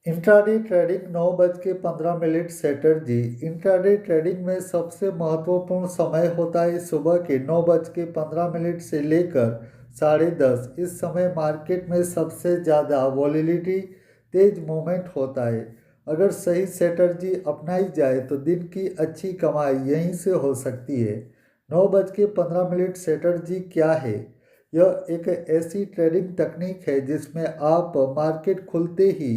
Intraday trading 9:15 सैटरजी। Intraday trading में सबसे महत्वपूर्ण समय होता है सुबह के 9:15 से लेकर 10:30। इस समय मार्केट में सबसे ज़्यादा वॉलीलिटी, तेज मूवमेंट होता है। अगर सही स्ट्रेटजी अपनाई जाए तो दिन की अच्छी कमाई यहीं से हो सकती है। 9:15 स्ट्रेटजी क्या है? यह एक ऐसी ट्रेडिंग तकनीक है जिसमें आप मार्केट खुलते ही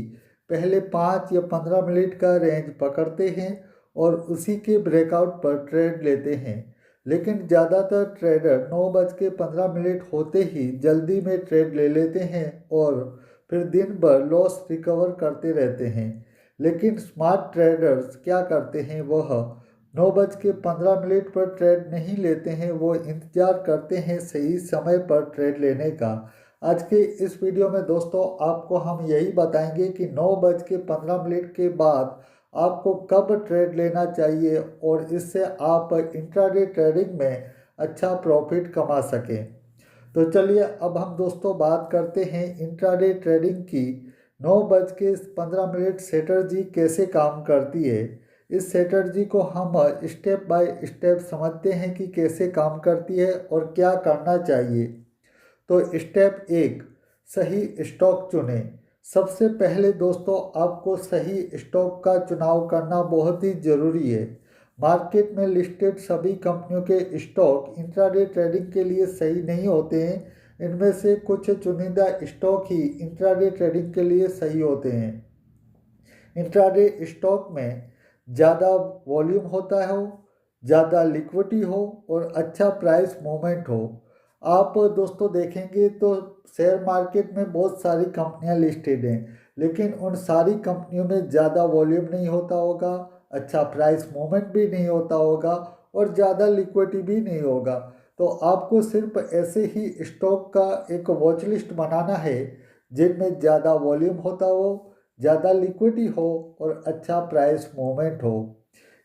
पहले 5 या 15 मिनट का रेंज पकड़ते हैं और उसी के ब्रेकआउट पर ट्रेड लेते हैं। लेकिन ज़्यादातर ट्रेडर 9:15 होते ही जल्दी में ट्रेड ले लेते हैं और फिर दिन भर लॉस रिकवर करते रहते हैं। लेकिन स्मार्ट ट्रेडर्स क्या करते हैं? वह 9:15 पर ट्रेड नहीं लेते हैं, वो इंतज़ार करते हैं सही समय पर ट्रेड लेने का। आज के इस वीडियो में दोस्तों आपको हम यही बताएंगे कि 9:15 के बाद आपको कब ट्रेड लेना चाहिए और इससे आप इंट्राडे ट्रेडिंग में अच्छा प्रॉफिट कमा सकें। तो चलिए अब हम दोस्तों बात करते हैं इंट्राडे ट्रेडिंग की। 9:15 स्ट्रेटजी कैसे काम करती है। इस स्ट्रेटजी को हम स्टेप बाय स्टेप समझते हैं कि कैसे काम करती है और क्या करना चाहिए। तो स्टेप 1, सही स्टॉक चुनें। सबसे पहले दोस्तों आपको सही स्टॉक का चुनाव करना बहुत ही ज़रूरी है। मार्केट में लिस्टेड सभी कंपनियों के स्टॉक इंट्राडे ट्रेडिंग के लिए सही नहीं होते हैं। इनमें से कुछ चुनिंदा स्टॉक ही इंट्राडे ट्रेडिंग के लिए सही होते हैं। इंट्राडे स्टॉक में ज़्यादा वॉल्यूम होता हो, ज़्यादा लिक्विडिटी हो और अच्छा प्राइस मूवमेंट हो। आप दोस्तों देखेंगे तो शेयर मार्केट में बहुत सारी कंपनियां लिस्टेड हैं, लेकिन उन सारी कंपनियों में ज़्यादा वॉल्यूम नहीं होता होगा, अच्छा प्राइस मूवमेंट भी नहीं होता होगा और ज़्यादा लिक्विडिटी भी नहीं होगा। तो आपको सिर्फ ऐसे ही स्टॉक का एक वॉच लिस्ट बनाना है जिनमें ज़्यादा वॉल्यूम होता हो, ज़्यादा लिक्विडिटी हो और अच्छा प्राइस मूवमेंट हो।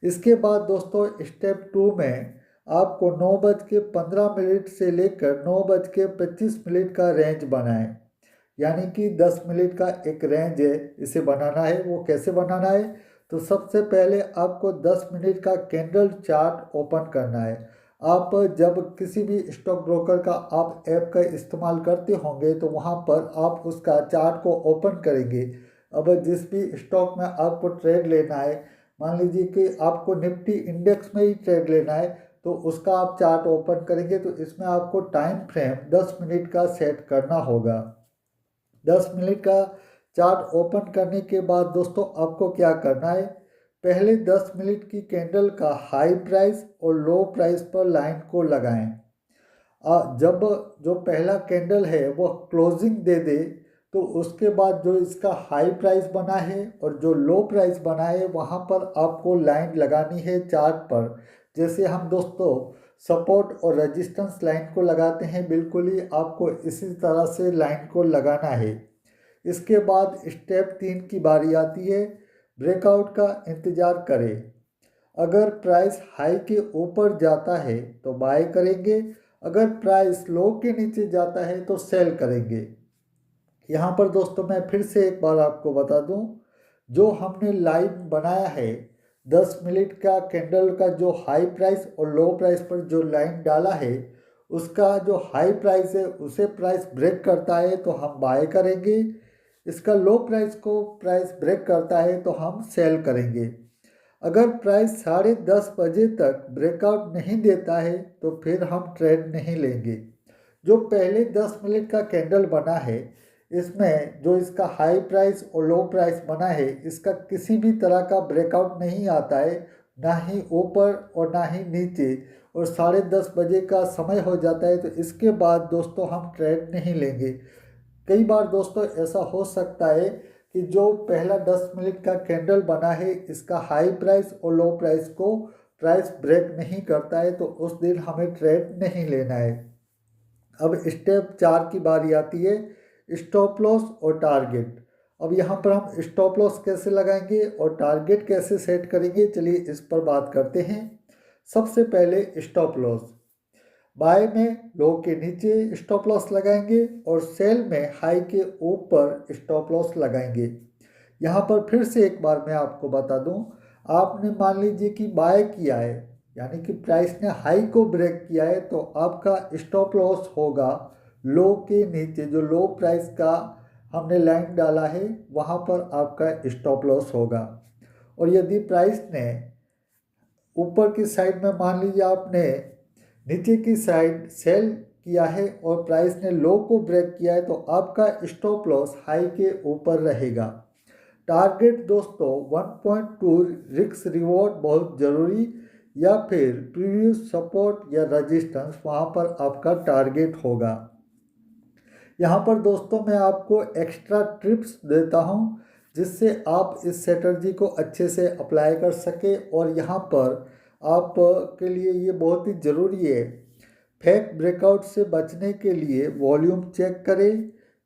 इसके बाद दोस्तों स्टेप 2 में आपको 9:15 से लेकर 9:25 का रेंज बनाएं। यानी कि 10 मिनट का एक रेंज है, इसे बनाना है। वो कैसे बनाना है? तो सबसे पहले आपको 10 मिनट का कैंडल चार्ट ओपन करना है। आप जब किसी भी स्टॉक ब्रोकर का आप ऐप का इस्तेमाल करते होंगे तो वहाँ पर आप उसका चार्ट को ओपन करेंगे। अब जिस भी स्टॉक में आपको ट्रेड लेना है, मान लीजिए कि आपको निफ्टी इंडेक्स में ही ट्रेड लेना है, तो उसका आप चार्ट ओपन करेंगे तो इसमें आपको टाइम फ्रेम 10 मिनट का सेट करना होगा। 10 मिनट का चार्ट ओपन करने के बाद दोस्तों आपको क्या करना है? पहले 10 मिनट की कैंडल का हाई प्राइस और लो प्राइस पर लाइन को लगाएं। जब जो पहला कैंडल है वो क्लोजिंग दे दे तो उसके बाद जो इसका हाई प्राइस बना है और जो लो प्राइस बना है वहाँ पर आपको लाइन लगानी है चार्ट पर। जैसे हम दोस्तों सपोर्ट और रेजिस्टेंस लाइन को लगाते हैं, बिल्कुल ही आपको इसी तरह से लाइन को लगाना है। इसके बाद स्टेप 3 की बारी आती है। ब्रेकआउट का इंतज़ार करें। अगर प्राइस हाई के ऊपर जाता है तो बाय करेंगे, अगर प्राइस लो के नीचे जाता है तो सेल करेंगे। यहाँ पर दोस्तों मैं फिर से एक बार आपको बता दूँ, जो हमने लाइन बनाया है 10 मिनट का कैंडल का, जो हाई प्राइस और लो प्राइस पर जो लाइन डाला है, उसका जो हाई प्राइस है उसे प्राइस ब्रेक करता है तो हम बाय करेंगे। इसका लो प्राइस ब्रेक करता है तो हम सेल करेंगे। अगर प्राइस 10:30 तक ब्रेकआउट नहीं देता है तो फिर हम ट्रेड नहीं लेंगे। जो पहले 10 मिनट का कैंडल बना है, इसमें जो इसका हाई प्राइस और लो प्राइस बना है, इसका किसी भी तरह का ब्रेकआउट नहीं आता है, ना ही ऊपर और ना ही नीचे, और 10:30 का समय हो जाता है तो इसके बाद दोस्तों हम ट्रेड नहीं लेंगे। कई बार दोस्तों ऐसा हो सकता है कि जो पहला 10 मिनट का कैंडल बना है, इसका हाई प्राइस और लो प्राइस को प्राइस ब्रेक नहीं करता है तो उस दिन हमें ट्रेड नहीं लेना है। अब स्टेप 4 की बारी आती है, स्टॉप लॉस और टारगेट। अब यहाँ पर हम स्टॉप लॉस कैसे लगाएंगे और टारगेट कैसे सेट करेंगे, चलिए इस पर बात करते हैं। सबसे पहले स्टॉप लॉस। बाय में लो के नीचे स्टॉप लॉस लगाएंगे और सेल में हाई के ऊपर स्टॉप लॉस लगाएंगे। यहाँ पर फिर से एक बार मैं आपको बता दूँ, आपने मान लीजिए कि बाय किया है, यानी कि प्राइस ने हाई को ब्रेक किया है, तो आपका स्टॉप लॉस होगा लो के नीचे, जो लो प्राइस का हमने लाइन डाला है वहाँ पर आपका स्टॉप लॉस होगा। और यदि प्राइस ने ऊपर की साइड में मान लीजिए आपने नीचे की साइड सेल किया है और प्राइस ने लो को ब्रेक किया है, तो आपका स्टॉप लॉस हाई के ऊपर रहेगा। टारगेट दोस्तों 1.2 रिस्क रिवॉर्ड बहुत ज़रूरी, या फिर प्रीवियस सपोर्ट या रजिस्टेंस वहाँ पर आपका टारगेट होगा। यहाँ पर दोस्तों मैं आपको एक्स्ट्रा टिप्स देता हूँ जिससे आप इस स्ट्रेटजी को अच्छे से अप्लाई कर सके, और यहाँ पर आप के लिए ये बहुत ही ज़रूरी है। फेक ब्रेकआउट से बचने के लिए वॉल्यूम चेक करें,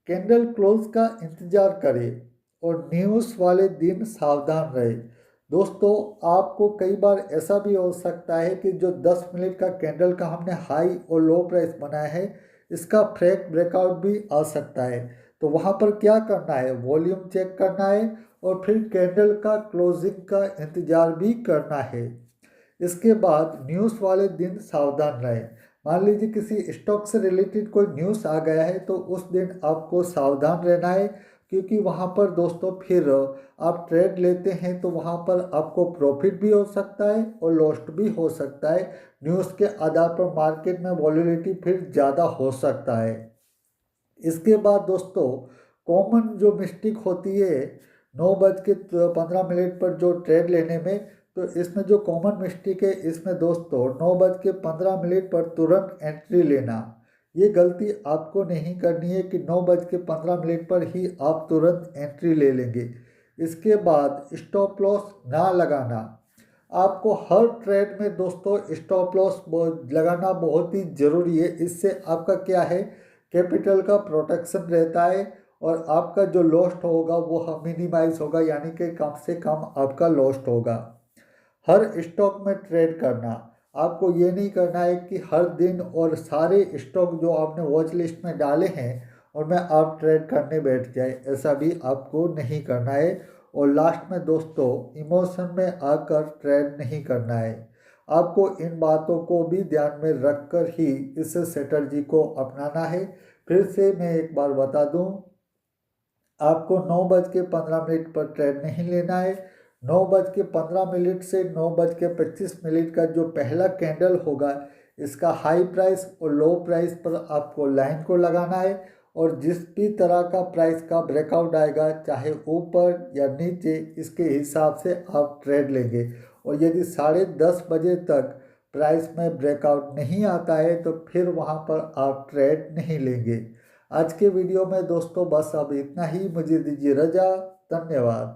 कैंडल क्लोज का इंतज़ार करें और न्यूज़ वाले दिन सावधान रहे। दोस्तों आपको कई बार ऐसा भी हो सकता है कि जो 10 मिनट का कैंडल का हमने हाई और लो प्राइस बनाया है, इसका फेक ब्रेकआउट भी आ सकता है। तो वहाँ पर क्या करना है, वॉल्यूम चेक करना है और फिर कैंडल का क्लोजिंग का इंतज़ार भी करना है। इसके बाद न्यूज़ वाले दिन सावधान रहें। मान लीजिए किसी स्टॉक से रिलेटेड कोई न्यूज़ आ गया है, तो उस दिन आपको सावधान रहना है, क्योंकि वहाँ पर दोस्तों फिर आप ट्रेड लेते हैं तो वहाँ पर आपको प्रॉफिट भी हो सकता है और लॉस्ट भी हो सकता है। न्यूज़ के आधार पर मार्केट में वॉल्युलिटी फिर ज़्यादा हो सकता है। इसके बाद दोस्तों कॉमन जो मिस्टेक होती है 9:15 पर जो ट्रेड लेने में, तो इसमें जो कॉमन मिस्टेक है, इसमें दोस्तों 9:15 पर तुरंत एंट्री लेना। ये गलती आपको नहीं करनी है कि 9:15 पर ही आप तुरंत एंट्री ले लेंगे। इसके बाद स्टॉप लॉस ना लगाना। आपको हर ट्रेड में दोस्तों स्टॉप लॉस लगाना बहुत ही ज़रूरी है। इससे आपका क्या है, कैपिटल का प्रोटेक्शन रहता है और आपका जो लॉस्ट होगा वो मिनिमाइज होगा, यानी कि कम से कम आपका लॉस्ट होगा। हर स्टॉक में ट्रेड करना, आपको ये नहीं करना है कि हर दिन और सारे स्टॉक जो आपने वॉच लिस्ट में डाले हैं और में आप ट्रेड करने बैठ जाए, ऐसा भी आपको नहीं करना है। और लास्ट में दोस्तों इमोशन में आकर ट्रेड नहीं करना है। आपको इन बातों को भी ध्यान में रखकर ही इस स्ट्रेटजी को अपनाना है। फिर से मैं एक बार बता दूं, आपको 9:15 पर ट्रेड नहीं लेना है। 9:15 से 9:25 का जो पहला कैंडल होगा, इसका हाई प्राइस और लो प्राइस पर आपको लाइन को लगाना है, और जिस भी तरह का प्राइस का ब्रेकआउट आएगा, चाहे ऊपर या नीचे, इसके हिसाब से आप ट्रेड लेंगे। और यदि 10:30 तक प्राइस में ब्रेकआउट नहीं आता है, तो फिर वहाँ पर आप ट्रेड नहीं लेंगे। आज के वीडियो में दोस्तों बस अब इतना ही। मुझे दीजिए रजा। धन्यवाद।